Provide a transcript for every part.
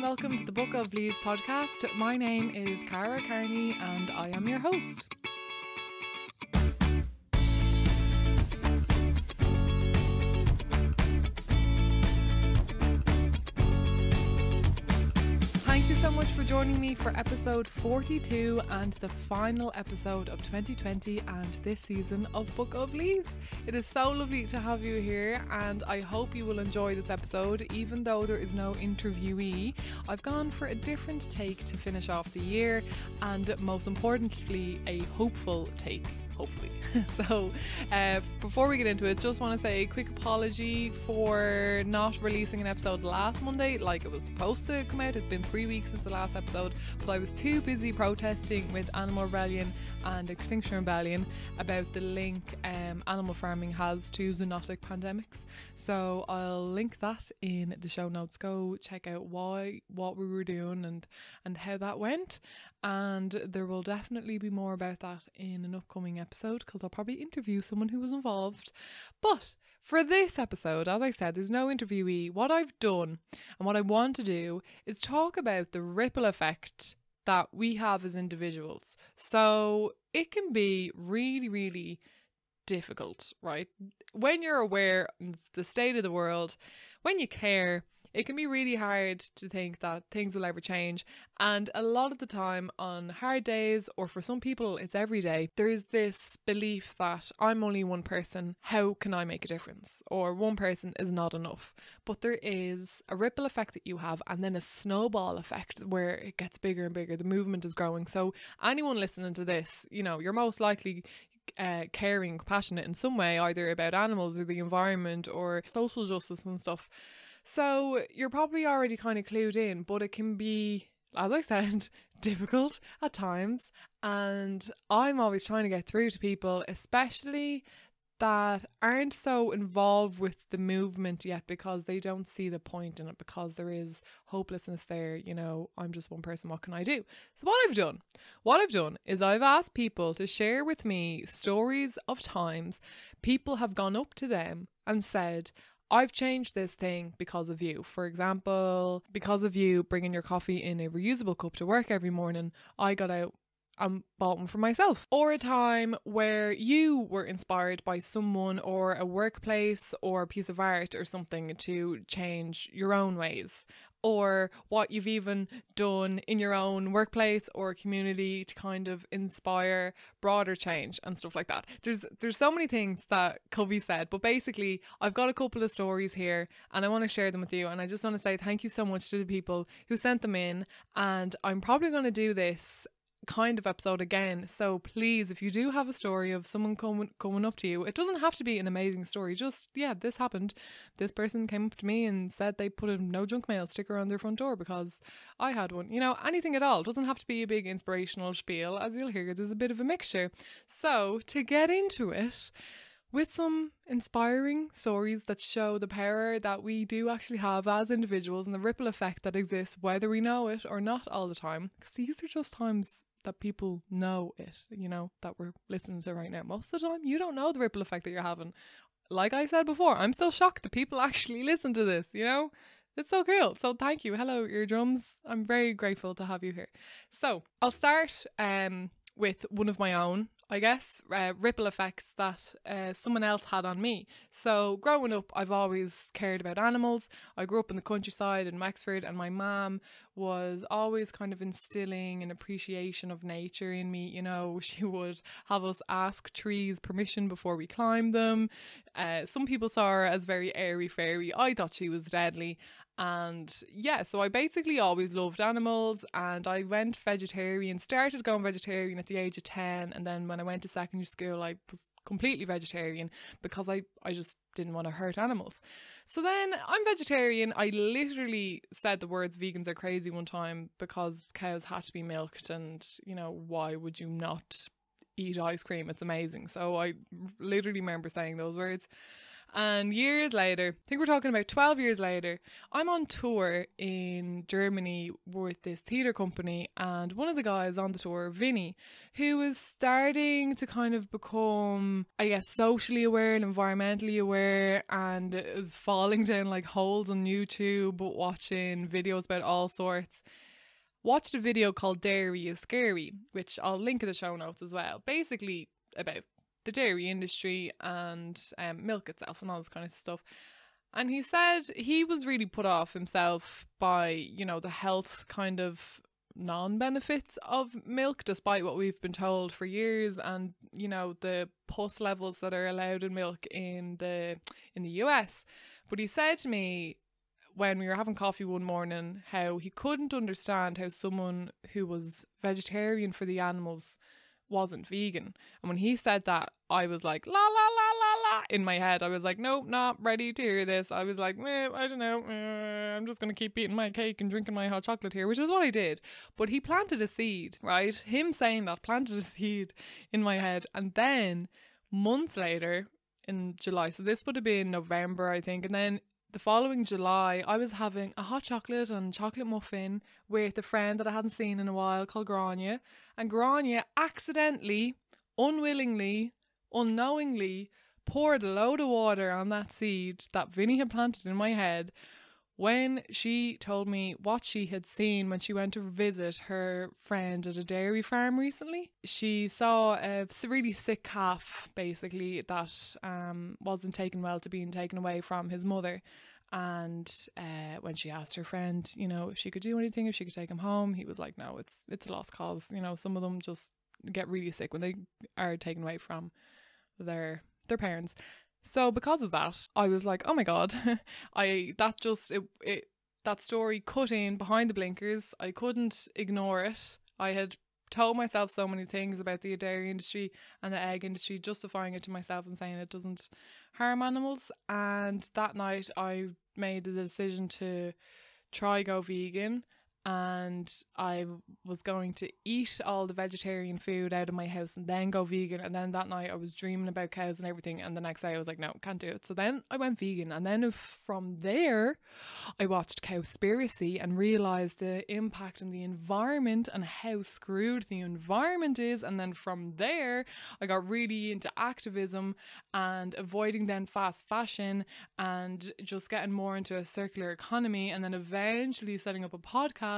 and welcome to the Book of Leaves podcast. My name is Cara Carney and I am your host. Thank you so much for joining me for episode 42 and the final episode of 2020 and this season of Book of Leaves. It is so lovely to have you here and I hope you will enjoy this episode. Even though there is no interviewee, I've gone for a different take to finish off the year and most importantly a hopeful take. Hopefully. So before we get into it, just want to say a quick apology for not releasing an episode last Monday like it was supposed to come out. It's been 3 weeks since the last episode, but I was too busy protesting with Animal Rebellion and Extinction Rebellion about the link animal farming has to zoonotic pandemics. So I'll link that in the show notes. Go check out what we were doing and how that went. And there will definitely be more about that in an upcoming episode because I'll probably interview someone who was involved. But for this episode, as I said, there's no interviewee. What I've done and what I want to do is talk about the ripple effect that we have as individuals. So it can be really, really difficult, right? When you're aware of the state of the world, when you care, it can be really hard to think that things will ever change. And a lot of the time on hard days, or for some people it's every day, there is this belief that I'm only one person, how can I make a difference? Or one person is not enough. But there is a ripple effect that you have and then a snowball effect where it gets bigger and bigger. The movement is growing. So anyone listening to this, you know, you're most likely caring, compassionate in some way, either about animals or the environment or social justice and stuff. So you're probably already kind of clued in, but it can be, as I said, difficult at times. And I'm always trying to get through to people, especially that aren't so involved with the movement yet because they don't see the point in it, because there is hopelessness there. You know, I'm just one person, what can I do? So what I've done is I've asked people to share with me stories of times people have gone up to them and said, I've changed this thing because of you. For example, because of you bringing your coffee in a reusable cup to work every morning, I got out and bought one for myself. Or a time where you were inspired by someone or a workplace or a piece of art or something to change your own ways. Or what you've even done in your own workplace or community to kind of inspire broader change and stuff like that. There's so many things that could be said, but basically I've got a couple of stories here and I want to share them with you, and I just want to say thank you so much to the people who sent them in, and I'm probably going to do this kind of episode again. So please, if you do have a story of someone coming up to you, it doesn't have to be an amazing story, just this happened, this person came up to me and said they put a no junk mail sticker on their front door because I had one, you know, anything at all. It doesn't have to be a big inspirational spiel. As you'll hear, there's a bit of a mixture. So to get into it with some inspiring stories that show the power that we do actually have as individuals and the ripple effect that exists whether we know it or not all the time, because these are just times that people know it, you know, that we're listening to right now. Most of the time you don't know the ripple effect that you're having. Like I said before, I'm still shocked that people actually listen to this, you know. It's so cool. So thank you. Hello, eardrums. I'm very grateful to have you here. So I'll start with one of my own, I guess, ripple effects that someone else had on me. So growing up, I've always cared about animals. I grew up in the countryside in Wexford, and my mum was always kind of instilling an appreciation of nature in me. You know, she would have us ask trees permission before we climbed them. Some people saw her as very airy fairy. I thought she was deadly. And so I basically always loved animals, and I went vegetarian, started going vegetarian at the age of 10, and then when I went to secondary school I was completely vegetarian because I just didn't want to hurt animals. So then I'm vegetarian. I literally said the words vegans are crazy one time because cows had to be milked, and you know, why would you not eat ice cream? It's amazing. So I literally remember saying those words. And years later, I think we're talking about 12 years later, I'm on tour in Germany with this theatre company, and one of the guys on the tour, Vinny, who was starting to kind of become, I guess, socially aware and environmentally aware, and is falling down like holes on YouTube, watching videos about all sorts. Watched a video called Dairy is Scary, which I'll link in the show notes as well. Basically about the dairy industry and milk itself and all this kind of stuff. And he said he was really put off himself by, you know, the health kind of non-benefits of milk, despite what we've been told for years, and, you know, the pus levels that are allowed in milk in the US. But he said to me when we were having coffee one morning how he couldn't understand how someone who was vegetarian for the animals wasn't vegan. And when he said that, I was like, la la la la la in my head. I was like, nope, not ready to hear this. I was like, I don't know, I'm just going to keep eating my cake and drinking my hot chocolate here, which is what I did. But he planted a seed, right? Him saying that planted a seed in my head. And then months later in July, so this would have been November, I think, and then the following July, I was having a hot chocolate and chocolate muffin with a friend that I hadn't seen in a while called Grania. And Grania accidentally, unwillingly, unknowingly poured a load of water on that seed that Vinny had planted in my head when she told me what she had seen when she went to visit her friend at a dairy farm recently. She saw a really sick calf, basically, that wasn't taken well to being taken away from his mother. And when she asked her friend, you know, if she could do anything, if she could take him home, he was like, no, it's a lost cause. You know, some of them just get really sick when they are taken away from their parents. So because of that, I was like, oh my God, that story cut in behind the blinkers. I couldn't ignore it. I had told myself so many things about the dairy industry and the egg industry, justifying it to myself and saying it doesn't harm animals. And that night I made the decision to try go vegan, and I was going to eat all the vegetarian food out of my house and then go vegan. And then that night I was dreaming about cows and everything, and the next day I was like, no, can't do it. So then I went vegan, and then from there I watched Cowspiracy and realised the impact on the environment and how screwed the environment is. And then from there I got really into activism and avoiding then fast fashion and just getting more into a circular economy, and then eventually setting up a podcast.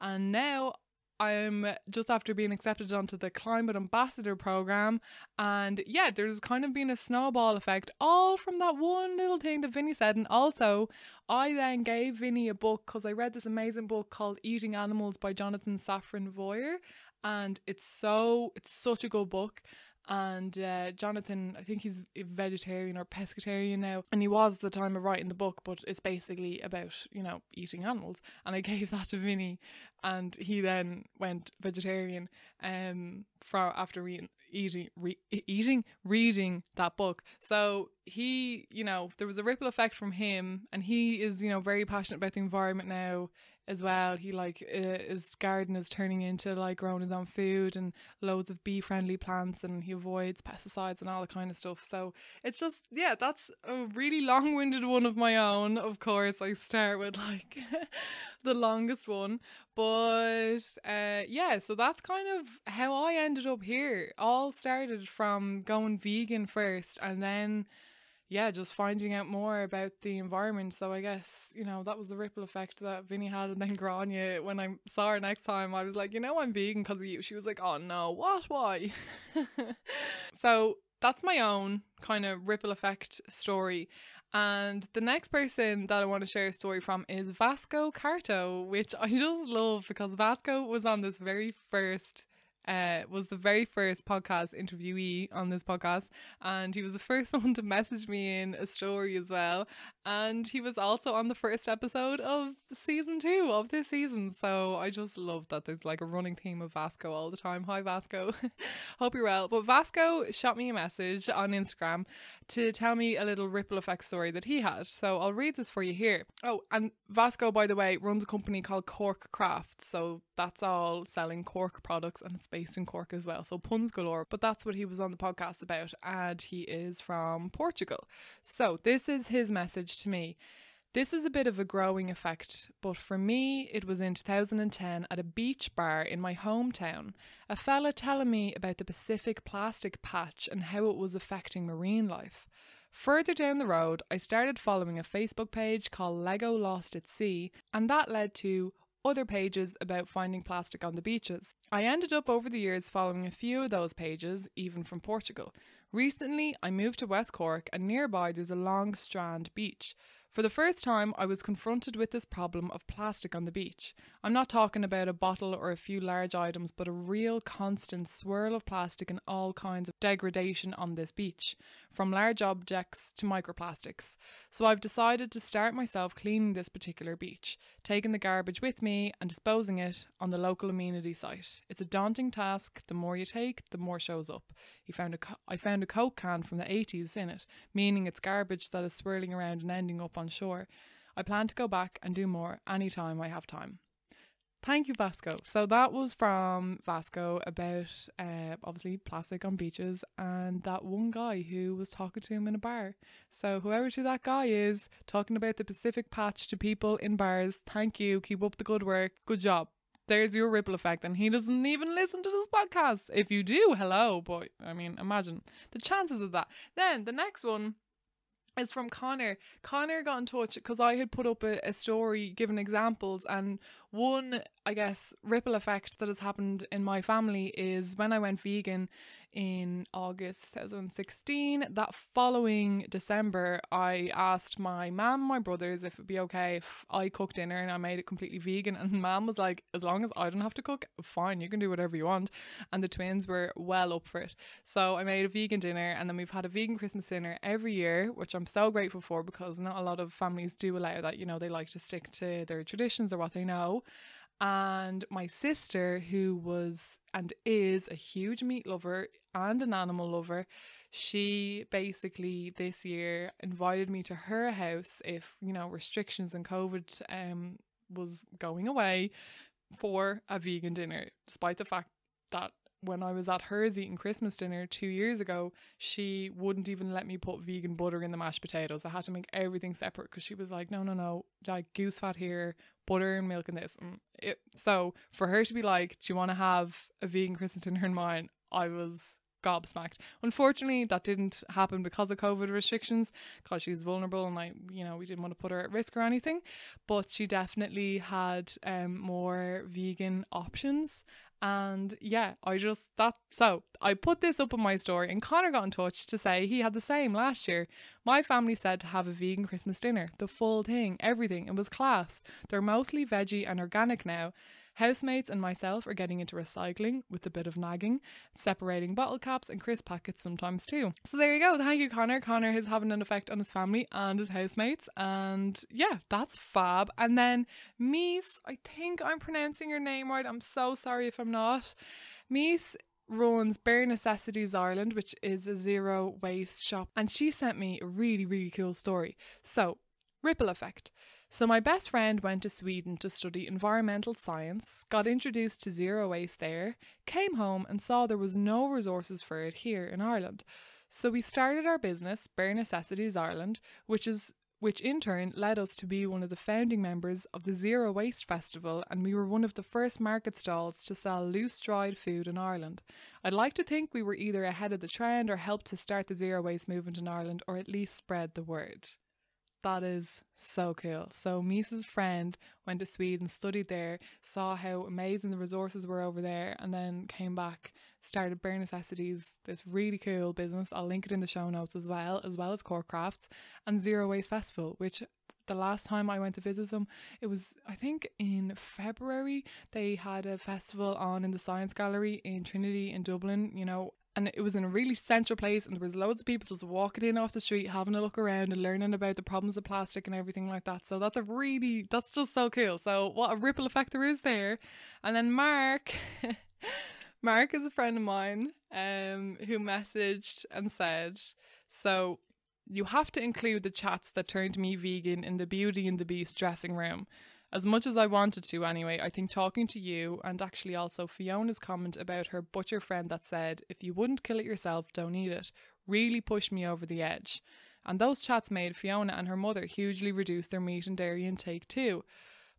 And now I'm just after being accepted onto the Climate Ambassador program, and yeah, there's kind of been a snowball effect all from that one little thing that Vinny said. And also I then gave Vinny a book because I read this amazing book called Eating Animals by Jonathan Safran Foer, and it's such a good book. And Jonathan, I think he's a vegetarian or pescatarian now, and he was at the time of writing the book, but it's basically about, you know, eating animals. And I gave that to Vinny, and he then went vegetarian after reading that book. So he, you know, there was a ripple effect from him, and he is, you know, very passionate about the environment now as well. He his garden is turning into like growing his own food and loads of bee friendly plants, and he avoids pesticides and all that kind of stuff. So it's just, yeah, that's a really long-winded one of my own. Of course I start with like the longest one, but yeah, so that's kind of how I ended up here. All started from going vegan first, and then yeah, just finding out more about the environment. So I guess, you know, that was the ripple effect that Vinny had. And then Grania, when I saw her next time, I was like, you know, I'm vegan because of you. She was like, oh no, what? Why? So that's my own kind of ripple effect story. And the next person that I want to share a story from is Vasco Carto, which I just love because Vasco was on this was the very first podcast interviewee on this podcast, and he was the first one to message me in a story as well, and he was also on the first episode of season 2 of this season. So I just love that there's like a running theme of Vasco all the time. Hi Vasco. Hope you're well. But Vasco shot me a message on Instagram to tell me a little ripple effect story that he had, so I'll read this for you here. Oh, and Vasco, by the way, runs a company called Cork Craft, so that's all selling cork products, and it's based in Cork as well. So puns galore, but that's what he was on the podcast about, and he is from Portugal. So this is his message to me. This is a bit of a growing effect, but for me, it was in 2010 at a beach bar in my hometown. A fella telling me about the Pacific plastic patch and how it was affecting marine life. Further down the road, I started following a Facebook page called Lego Lost at Sea, and that led to other pages about finding plastic on the beaches. I ended up over the years following a few of those pages, even from Portugal. Recently, I moved to West Cork, and nearby there's a long strand beach. For the first time, I was confronted with this problem of plastic on the beach. I'm not talking about a bottle or a few large items, but a real constant swirl of plastic and all kinds of degradation on this beach, from large objects to microplastics. So I've decided to start myself cleaning this particular beach, taking the garbage with me and disposing it on the local amenity site. It's a daunting task. The more you take, the more shows up. I found a Coke can from the 80s in it, meaning it's garbage that is swirling around and ending up on shore. I plan to go back and do more anytime I have time. Thank you, Vasco. So that was from Vasco about obviously plastic on beaches and that one guy who was talking to him in a bar. So whoever that guy is talking about the Pacific patch to people in bars, thank you. Keep up the good work. Good job. There's your ripple effect, and he doesn't even listen to this podcast. If you do, hello, but I mean, imagine the chances of that. Then the next one is from Connor. Connor got in touch because I had put up a story giving examples, and one, I guess, ripple effect that has happened in my family is when I went vegan in August 2016. That following December, I asked my mum and my brothers if it'd be okay if I cooked dinner and I made it completely vegan, and mum was like, as long as I don't have to cook, fine, you can do whatever you want. And the twins were well up for it. So I made a vegan dinner, and then we've had a vegan Christmas dinner every year, which I'm so grateful for, because not a lot of families do allow that. You know, they like to stick to their traditions or what they know. And my sister, who was and is a huge meat lover and an animal lover, she basically this year invited me to her house if, you know, restrictions and COVID was going away, for a vegan dinner, despite the fact that when I was at hers eating Christmas dinner 2 years ago, she wouldn't even let me put vegan butter in the mashed potatoes. I had to make everything separate because she was like, no, like goose fat here, butter and milk in this. So for her to be like, do you want to have a vegan Christmas dinner in mine? I was gobsmacked. Unfortunately, that didn't happen because of COVID restrictions, because she's vulnerable and we didn't want to put her at risk or anything. But she definitely had more vegan options. And yeah, so I put this up on my story, and Connor got in touch to say he had the same last year. My family said to have a vegan Christmas dinner, the full thing, everything. It was class. They're mostly veggie and organic now. Housemates and myself are getting into recycling with a bit of nagging, separating bottle caps and crisp packets sometimes too. So there you go. Thank you, Connor. Connor is having an effect on his family and his housemates. And yeah, that's fab. And then Mies, I think I'm pronouncing your name right. I'm so sorry if I'm not. Mies runs Bare Necessities Ireland, which is a zero waste shop. And she sent me a really, really cool story. So, ripple effect. So my best friend went to Sweden to study environmental science, got introduced to zero waste there, came home and saw there was no resources for it here in Ireland. So we started our business, Bare Necessities Ireland, which in turn led us to be one of the founding members of the Zero Waste Festival, and we were one of the first market stalls to sell loose dried food in Ireland. I'd like to think we were either ahead of the trend or helped to start the zero waste movement in Ireland, or at least spread the word. That is so cool. So Misa's friend went to Sweden, studied there, saw how amazing the resources were over there, and then came back, started Bare Necessities, this really cool business. I'll link it in the show notes as well as Cork Crafts and Zero Waste Festival, which the last time I went to visit them, it was, I think, in February. They had a festival on in the Science Gallery in Trinity in Dublin, and it was in a really central place, and there was loads of people just walking in off the street, having a look around and learning about the problems of plastic and everything like that. So that's just so cool. So what a ripple effect there is there. And then Mark is a friend of mine who messaged and said, so you have to include the chats that turned me vegan in the Beauty and the Beast dressing room. As much as I wanted to anyway, I think talking to you and actually also Fiona's comment about her butcher friend that said, if you wouldn't kill it yourself, don't eat it, really pushed me over the edge. And those chats made Fiona and her mother hugely reduce their meat and dairy intake too.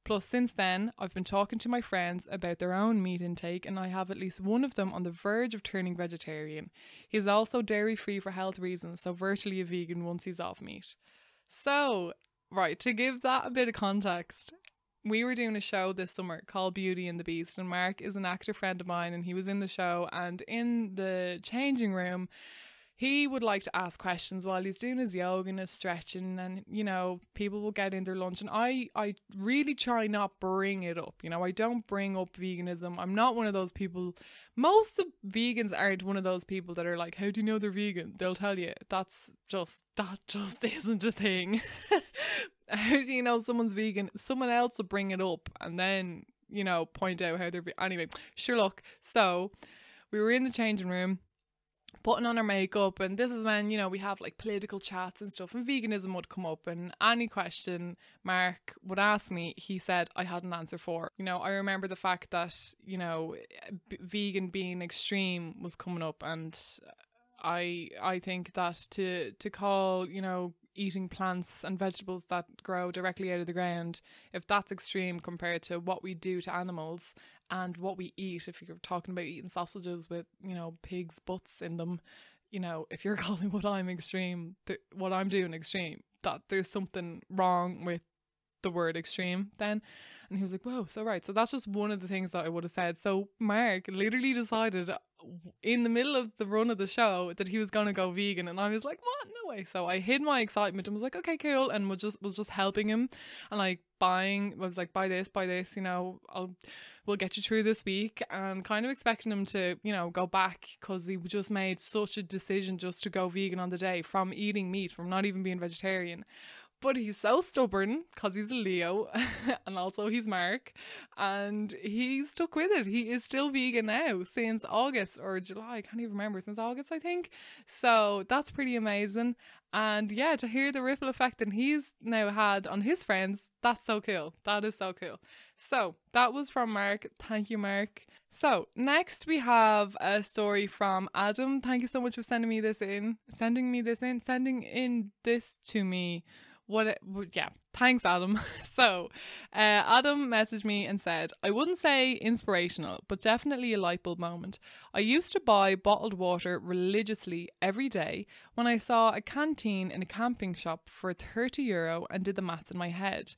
Plus, since then, I've been talking to my friends about their own meat intake, and I have at least one of them on the verge of turning vegetarian. He's also dairy-free for health reasons, so virtually a vegan once he's off meat. So, right, to give that a bit of context, we were doing a show this summer called Beauty and the Beast, and Mark is an actor friend of mine, and he was in the show, and in the changing room, he would like to ask questions while he's doing his yoga and his stretching, and, you know, people will get in their lunch, and I really try not bring it up. You know, I don't bring up veganism. I'm not one of those people. Most of vegans aren't one of those people that are like, how do you know they're vegan? They'll tell you. That just isn't a thing. How do you know someone's vegan? Someone else will bring it up and then, you know, point out how they're anyway, sure, look. So we were in the changing room putting on our makeup, and this is when, you know, we have like political chats and stuff, and veganism would come up, and any question Mark would ask me, he said I had an answer for. You know, I remember the fact that, you know, vegan being extreme was coming up, and I think that to call, you know, eating plants and vegetables that grow directly out of the ground, if that's extreme compared to what we do to animals and what we eat, if you're talking about eating sausages with, you know, pigs' butts in them, you know, if you're calling what I'm doing extreme, that there's something wrong with the word extreme then. And he was like, whoa, so right. So that's just one of the things that I would have said. So Mark literally decided in the middle of the run of the show that he was going to go vegan, and I was like, what? No way. So I hid my excitement and was like, okay, cool, and was just helping him, and like I was like, buy this, you know, we'll get you through this week, and kind of expecting him to, you know, go back, because he just made such a decision just to go vegan on the day, from eating meat, from not even being vegetarian. But he's so stubborn because he's a Leo and also he's Mark, and he stuck with it. He is still vegan now since August or July. I can't even remember. Since August, I think. So that's pretty amazing. And yeah, to hear the ripple effect that he's now had on his friends, that's so cool. That is so cool. So that was from Mark. Thank you, Mark. So next we have a story from Adam. Thank you so much for sending this to me. Yeah, thanks, Adam. So Adam messaged me and said, I wouldn't say inspirational, but definitely a light bulb moment. I used to buy bottled water religiously every day when I saw a canteen in a camping shop for €30 and did the maths in my head.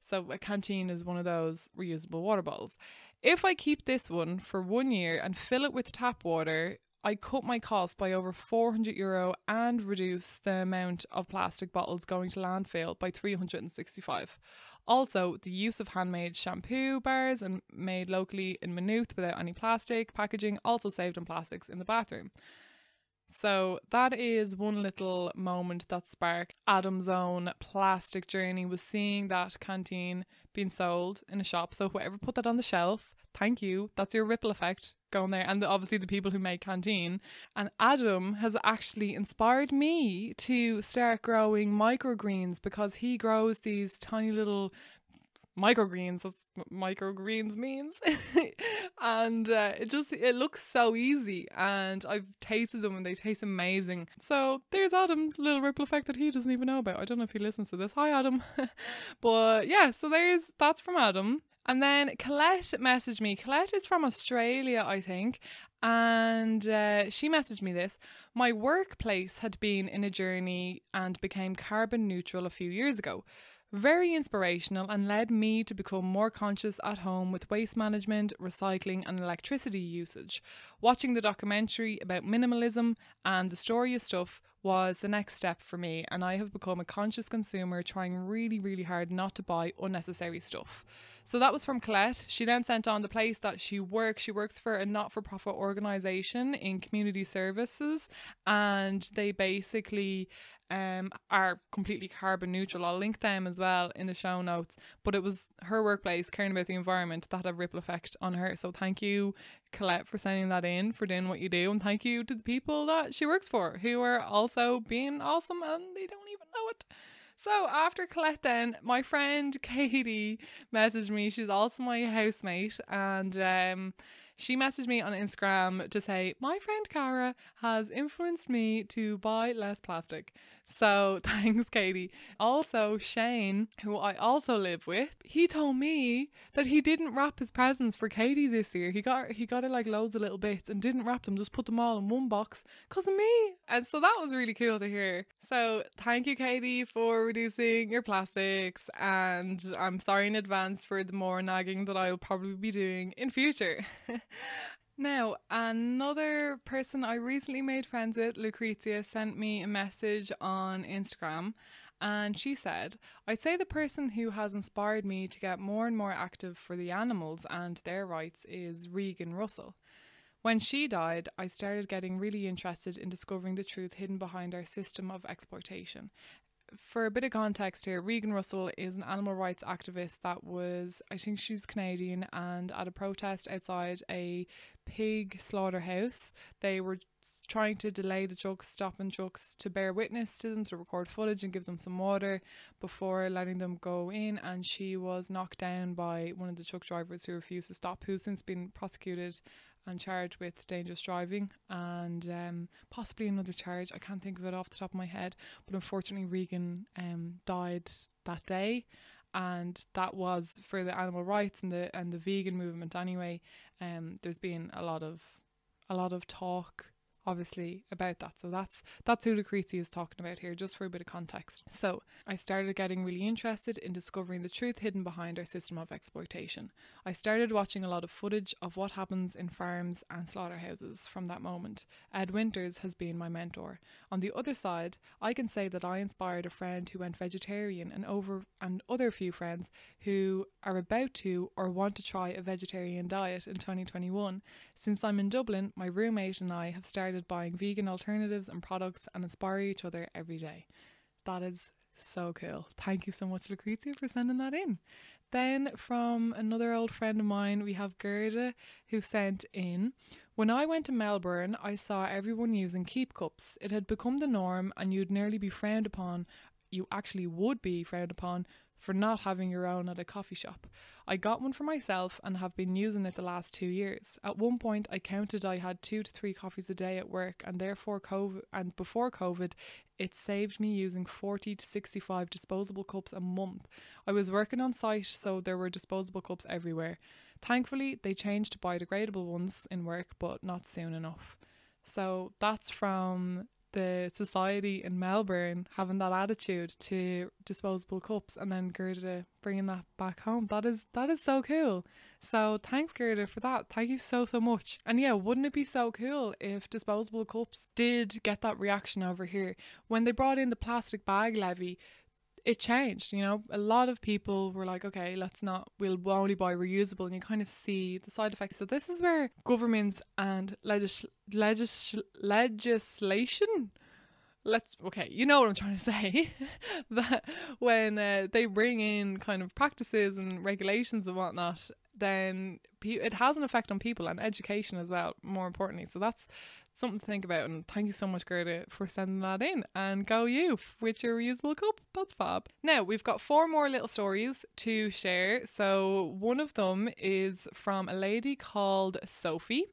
So a canteen is one of those reusable water bottles. If I keep this one for 1 year and fill it with tap water, I cut my cost by over €400 and reduce the amount of plastic bottles going to landfill by 365. Also, the use of handmade shampoo bars and made locally in Maynooth without any plastic packaging also saved on plastics in the bathroom. So that is one little moment that sparked Adam's own plastic journey, was seeing that canteen being sold in a shop. So whoever put that on the shelf, thank you. That's your ripple effect going there. And obviously the people who make canteen. And Adam has actually inspired me to start growing microgreens, because he grows these tiny little microgreens. That's what microgreens means. And it looks so easy, and I've tasted them and they taste amazing. So there's Adam's little ripple effect that he doesn't even know about. I don't know if he listens to this. Hi, Adam. But yeah, so that's from Adam. And then Colette messaged me. Colette is from Australia, I think. And she messaged me this. My workplace had been in a journey and became carbon neutral a few years ago. Very inspirational, and led me to become more conscious at home with waste management, recycling and electricity usage. Watching the documentary about minimalism and the story of stuff was the next step for me, and I have become a conscious consumer, trying really, really hard not to buy unnecessary stuff. So that was from Colette. She then sent on the place that she works. She works for a not-for-profit organisation in community services, and they basically are completely carbon neutral. I'll link them as well in the show notes. But it was her workplace, caring about the environment, that had a ripple effect on her. So thank you, Colette, for sending that in, for doing what you do. And thank you to the people that she works for, who are also being awesome and they don't even know it. So after Colette then, my friend Katie messaged me. She's also my housemate, and she messaged me on Instagram to say, my friend Cara has influenced me to buy less plastic. So thanks, Katie. Also, Shane, who I also live with, he told me that he didn't wrap his presents for Katie this year. He got her like loads of little bits and didn't wrap them, just put them all in one box because of me. And so that was really cool to hear. So thank you, Katie, for reducing your plastics. And I'm sorry in advance for the more nagging that I will probably be doing in future. Now, another person I recently made friends with, Lucrezia, sent me a message on Instagram, and she said, I'd say the person who has inspired me to get more and more active for the animals and their rights is Regan Russell. When she died, I started getting really interested in discovering the truth hidden behind our system of exploitation. For a bit of context here, Regan Russell is an animal rights activist that was, I think she's Canadian, and at a protest outside a pig slaughterhouse, they were trying to delay the trucks, stopping trucks to bear witness to them, to record footage and give them some water before letting them go in, and she was knocked down by one of the truck drivers who refused to stop, who's since been prosecuted and charged with dangerous driving and possibly another charge. I can't think of it off the top of my head, but unfortunately Regan died that day, and that was for the animal rights and the vegan movement anyway. There's been a lot of talk obviously about that. So that's who Lucrezia is talking about here, just for a bit of context. So I started getting really interested in discovering the truth hidden behind our system of exploitation. I started watching a lot of footage of what happens in farms and slaughterhouses from that moment. Ed Winters has been my mentor. On the other side, I can say that I inspired a friend who went vegetarian and other few friends who are about to or want to try a vegetarian diet in 2021. Since I'm in Dublin, my roommate and I have started buying vegan alternatives and products and inspire each other every day. That is so cool. Thank you so much, Lucrezia, for sending that in. Then from another old friend of mine, we have Gerda, who sent in, when I went to Melbourne, I saw everyone using keep cups. It had become the norm and you'd nearly be frowned upon. You actually would be frowned upon for not having your own at a coffee shop. I got one for myself and have been using it the last 2 years. At one point I counted I had 2 to 3 coffees a day at work, and before COVID it saved me using 40 to 65 disposable cups a month. I was working on site, so there were disposable cups everywhere. Thankfully they changed to biodegradable ones in work, but not soon enough. So that's from the society in Melbourne having that attitude to disposable cups, and then Gerda bringing that back home. That is so cool. So thanks, Gerda, for that. Thank you so much. And yeah, wouldn't it be so cool if disposable cups did get that reaction over here? When they brought in the plastic bag levy, it changed, you know. A lot of people were like, okay, we'll only buy reusable, and you kind of see the side effects. So this is where governments and legislation, you know what I'm trying to say, that when they bring in kind of practices and regulations and whatnot, then it has an effect on people and education as well, more importantly. So that's something to think about, and thank you so much, Gerda, for sending that in. And go you with your reusable cup. That's fab. Now we've got 4 more little stories to share. So one of them is from a lady called Sophie,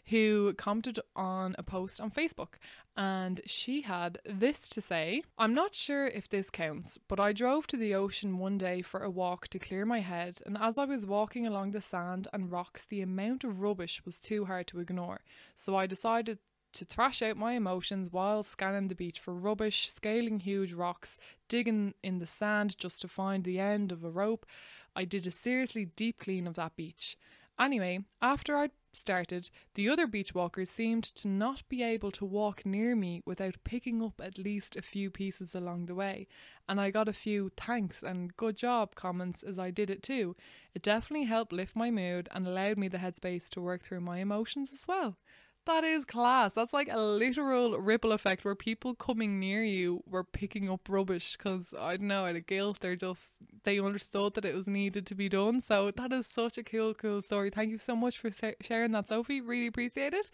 who commented on a post on Facebook, and she had this to say: I'm not sure if this counts, but I drove to the ocean one day for a walk to clear my head, and as I was walking along the sand and rocks, the amount of rubbish was too hard to ignore. So I decided to thrash out my emotions while scanning the beach for rubbish, scaling huge rocks, digging in the sand just to find the end of a rope. I did a seriously deep clean of that beach. Anyway, after I'd started, the other beach walkers seemed to not be able to walk near me without picking up at least a few pieces along the way, and I got a few thanks and good job comments as I did it too. It definitely helped lift my mood and allowed me the headspace to work through my emotions as well. That is class. That's like a literal ripple effect where people coming near you were picking up rubbish because, I don't know, out of guilt or just they understood that it was needed to be done. So that is such a cool story. Thank you so much for sharing that, Sophie. Really appreciate it.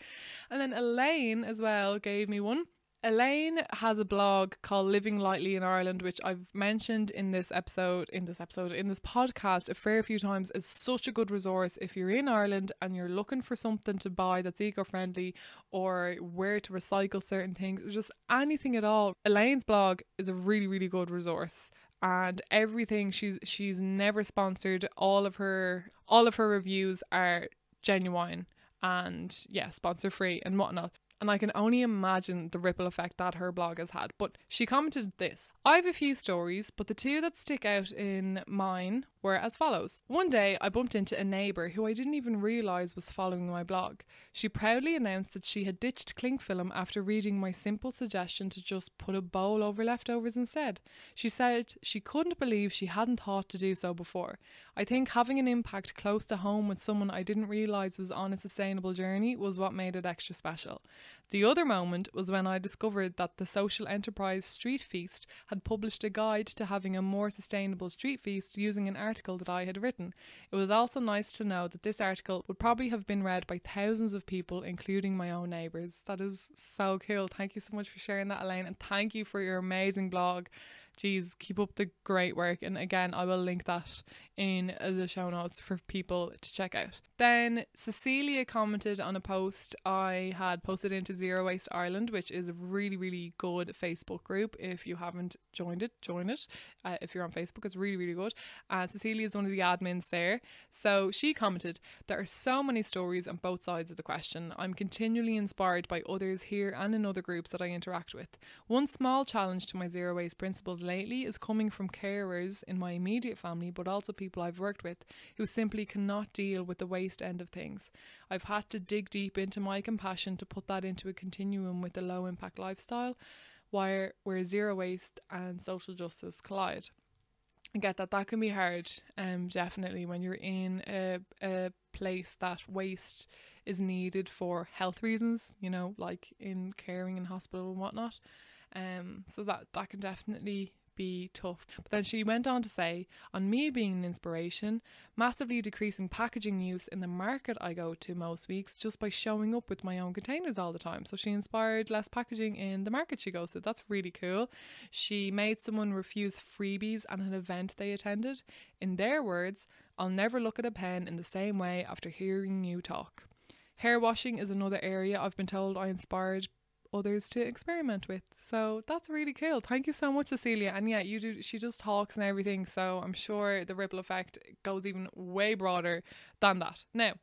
And then Elaine as well gave me one. Elaine has a blog called Living Lightly in Ireland, which I've mentioned in this podcast a fair few times. Is such a good resource if you're in Ireland and you're looking for something to buy that's eco-friendly, or where to recycle certain things, or just anything at all. Elaine's blog is a really, really good resource. And everything, she's never sponsored. All of her reviews are genuine and sponsor free and whatnot. And I can only imagine the ripple effect that her blog has had. But she commented this: I have a few stories, but the two that stick out in mine were as follows. One day I bumped into a neighbour who I didn't even realise was following my blog. She proudly announced that she had ditched cling film after reading my simple suggestion to just put a bowl over leftovers instead. She said she couldn't believe she hadn't thought to do so before. I think having an impact close to home with someone I didn't realise was on a sustainable journey was what made it extra special. The other moment was when I discovered that the social enterprise Street Feast had published a guide to having a more sustainable street feast using an article that I had written. It was also nice to know that this article would probably have been read by thousands of people, including my own neighbours. That is so cool. Thank you so much for sharing that, Elaine, and thank you for your amazing blog. Jeez, keep up the great work. And again, I will link that in the show notes for people to check out. Then Cecilia commented on a post I had posted into Zero Waste Ireland, which is a really, really good Facebook group. If you haven't joined it, join it. If you're on Facebook, it's really, really good. And Cecilia is one of the admins there. So she commented, there are so many stories on both sides of the question. I'm continually inspired by others here and in other groups that I interact with. One small challenge to my Zero Waste principles lately is coming from carers in my immediate family, but also people I've worked with who simply cannot deal with the waste end of things. I've had to dig deep into my compassion to put that into a continuum with a low impact lifestyle where zero waste and social justice collide. I get that can be hard, definitely when you're in a place that waste is needed for health reasons, you know, like in caring in hospital and whatnot. So that can definitely be tough. But then she went on to say, on me being an inspiration, massively decreasing packaging use in the market I go to most weeks just by showing up with my own containers all the time. So she inspired less packaging in the market she goes to. That's really cool. She made someone refuse freebies at an event they attended. In their words, I'll never look at a pen in the same way after hearing you talk. Hair washing is another area I've been told I inspired others to experiment with. So that's really cool. Thank you so much, Cecilia. And yeah, you do, she just talks and everything, so I'm sure the ripple effect goes even way broader than that. Now,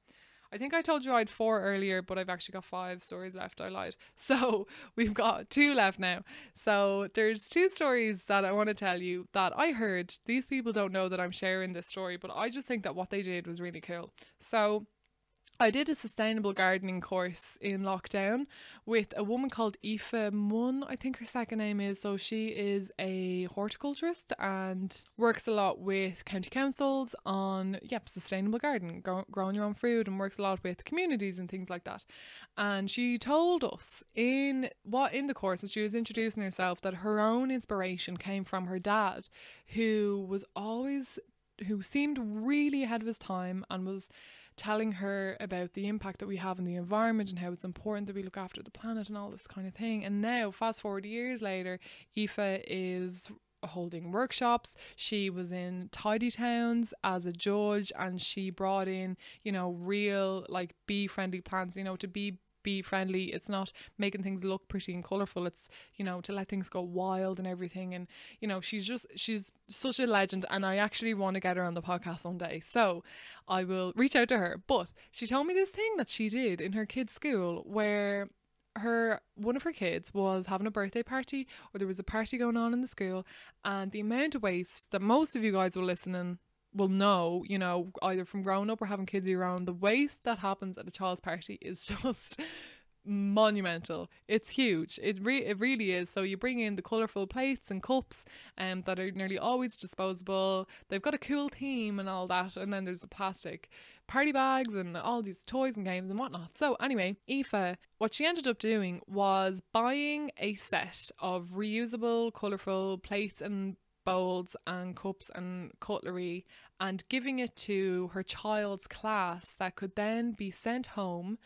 I think I told you I had 4 earlier, but I've actually got 5 stories left. I lied. So we've got 2 left now. So there's 2 stories that I want to tell you that I heard. These people don't know that I'm sharing this story, but I just think that what they did was really cool. So I did a sustainable gardening course in lockdown with a woman called Aoife Munn, I think her second name is. So she is a horticulturist and works a lot with county councils on sustainable gardening, growing your own food, and works a lot with communities and things like that. And she told us in the course, that she was introducing herself, that her own inspiration came from her dad, who seemed really ahead of his time and was telling her about the impact that we have on the environment and how it's important that we look after the planet and all this kind of thing. And now, fast forward years later, Aoife is holding workshops. She was in Tidy Towns as a judge, and she brought in, you know, real like bee friendly plants, you know, to be friendly. It's not making things look pretty and colourful, it's, you know, to let things go wild and everything. And, you know, she's such a legend, and I actually want to get her on the podcast one day, so I will reach out to her. But she told me this thing that she did in her kids' school, where one of her kids was having a birthday party, or there was a party going on in the school, and the amount of waste that most of you guys will know, you know, either from growing up or having kids year round, the waste that happens at a child's party is just monumental. It's huge. It really is. So you bring in the colourful plates and cups that are nearly always disposable. They've got a cool theme and all that, and then there's the plastic party bags and all these toys and games and whatnot. So anyway, Aoife, what she ended up doing was buying a set of reusable colourful plates and bowls and cups and cutlery, and giving it to her child's class that could then be sent home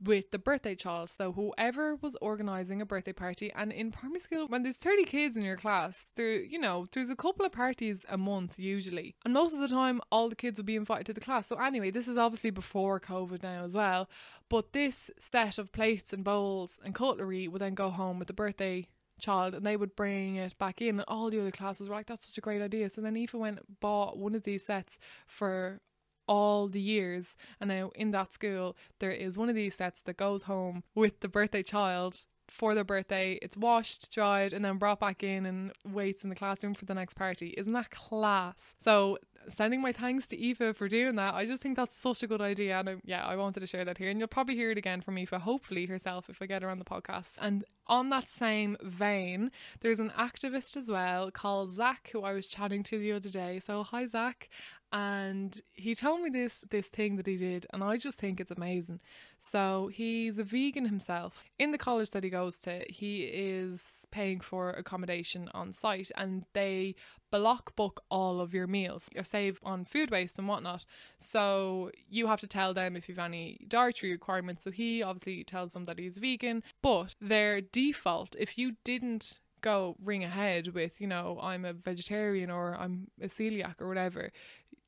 with the birthday child. So whoever was organising a birthday party, and in primary school, when there's 30 kids in your class, there's a couple of parties a month usually. And most of the time, all the kids will be invited to the class. So anyway, this is obviously before COVID now as well. But this set of plates and bowls and cutlery would then go home with the birthday child, and they would bring it back in, and all the other classes were like, that's such a great idea. So then Aoife went and bought one of these sets for all the years, and now in that school there is one of these sets that goes home with the birthday child for their birthday. It's washed, dried, and then brought back in and waits in the classroom for the next party. Isn't that class? So sending my thanks to Aoife for doing that. I just think that's such a good idea, and I wanted to share that here, and you'll probably hear it again from Aoife, hopefully herself, if I get her on the podcast. And on that same vein, there's an activist as well called Zach, who I was chatting to the other day. So hi Zach. And he told me this thing that he did, and I just think it's amazing. So he's a vegan himself. In the college that he goes to, he is paying for accommodation on site, and they block book all of your meals. You're saved on food waste and whatnot. So you have to tell them if you've any dietary requirements. So he obviously tells them that he's vegan, but their default, if you didn't go ring ahead with, I'm a vegetarian or I'm a celiac or whatever,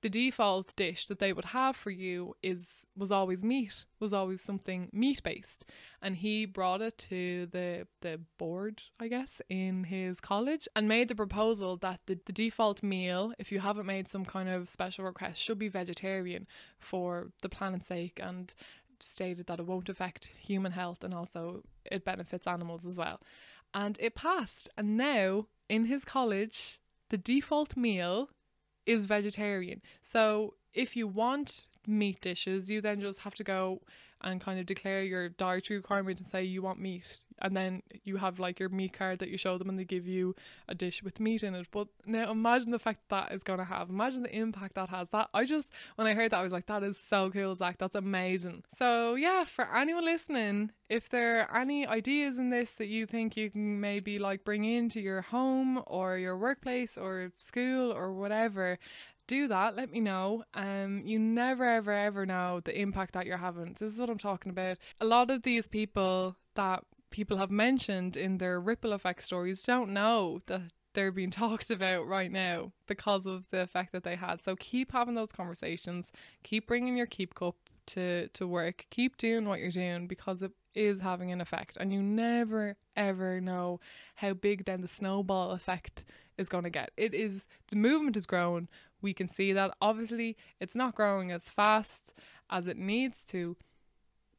the default dish that they would have for you was always meat, was always something meat based. And he brought it to the board, I guess, in his college, and made the proposal that the default meal, if you haven't made some kind of special request, should be vegetarian for the planet's sake, and stated that it won't affect human health, and also it benefits animals as well. And it passed, and now in his college the default meal is vegetarian. So if you want meat dishes, you then just have to go and kind of declare your dietary requirement and say you want meat, and then you have like your meat card that you show them, and they give you a dish with meat in it. But now imagine the fact that is going to have, imagine the impact that has. That when I heard that, I was like, that is so cool, Zach, that's amazing. So yeah, for anyone listening, if there are any ideas in this that you think you can maybe like bring into your home or your workplace or school or whatever, do that, let me know. You never ever know the impact that you're having. This is what I'm talking about. A lot of these people that people have mentioned in their ripple effect stories don't know that they're being talked about right now because of the effect that they had. So keep having those conversations, keep bringing your keep cup to work, keep doing what you're doing, because it is having an effect, and you never ever know how big then the snowball effect is going to get. The movement is growing. We can see that. Obviously it's not growing as fast as it needs to,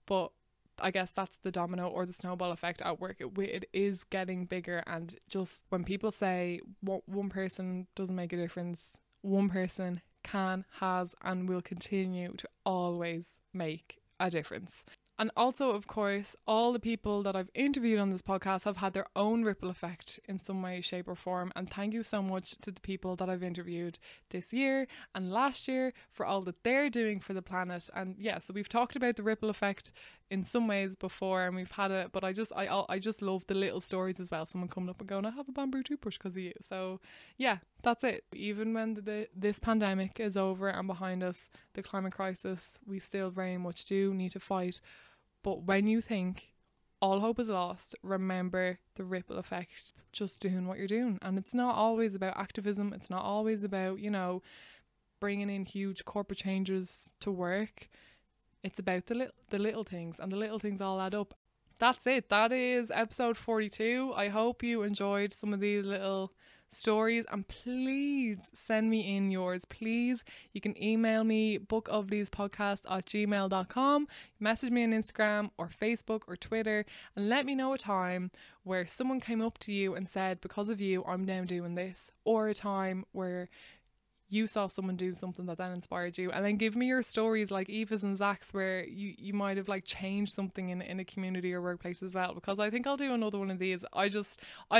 but I guess that's the domino or the snowball effect at work. It is getting bigger, and just when people say one person doesn't make a difference, one person can, has, and will continue to always make a difference. And also, of course, all the people that I've interviewed on this podcast have had their own ripple effect in some way, shape or form. And thank you so much to the people that I've interviewed this year and last year for all that they're doing for the planet. And yeah, so we've talked about the ripple effect in some ways before, and we've had it, but I just love the little stories as well. Someone coming up and going, I have a bamboo toothbrush because of you. So yeah, that's it. Even when this pandemic is over and behind us, the climate crisis, we still very much do need to fight. But when you think all hope is lost, remember the ripple effect, just doing what you're doing. And it's not always about activism. It's not always about, bringing in huge corporate changes to work. It's about the little things, and the little things all add up. That's it. That is episode 42. I hope you enjoyed some of these little stories, and please send me in yours. Please, you can email me bookofleavespodcast@gmail.com, message me on Instagram or Facebook or Twitter, and let me know a time where someone came up to you and said, because of you I'm now doing this, or a time where you saw someone do something that then inspired you. And then give me your stories like Aoife's and Zach's, where you might have like changed something in a community or workplace as well, because I think I'll do another one of these. I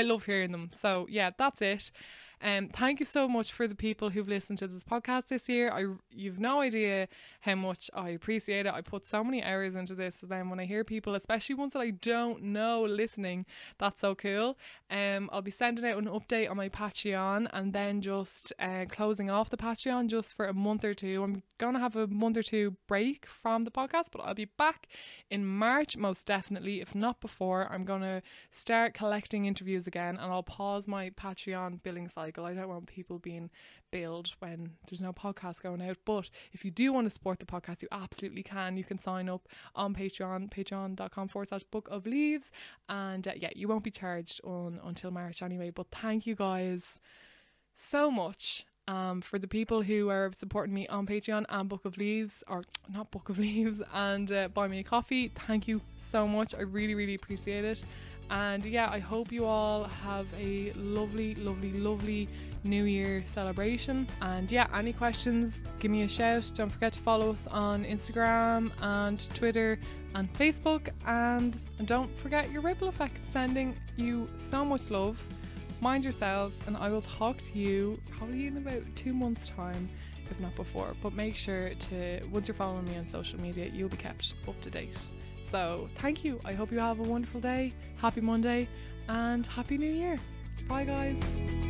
love hearing them. So yeah, that's it. Thank you so much for the people who've listened to this podcast this year. You've no idea how much I appreciate it. I put so many hours into this, so then when I hear people, especially ones that I don't know, listening, that's so cool. I'll be sending out an update on my Patreon, and then just closing off the Patreon just for a month or two. I'm gonna have a month or two break from the podcast, but I'll be back in March most definitely, if not before. I'm gonna start collecting interviews again, and I'll pause my Patreon billing cycle. I don't want people being billed when there's no podcast going out, but if you do want to support the podcast, you absolutely can. You can sign up on Patreon, patreon.com/Book of Leaves, and yeah, you won't be charged until March anyway. But thank you guys so much for the people who are supporting me on Patreon and Book of Leaves, or not Book of Leaves, and buy me a coffee. Thank you so much. I really appreciate it. And yeah, I hope you all have a lovely New Year celebration. And yeah, any questions, give me a shout. Don't forget to follow us on Instagram and Twitter and Facebook, and don't forget your ripple effect. Sending you so much love. Mind yourselves, and I will talk to you probably in about 2 months' time, if not before. But make sure to, once you're following me on social media, you'll be kept up to date. So thank you. I hope you have a wonderful day. Happy Monday and Happy New Year. Bye guys.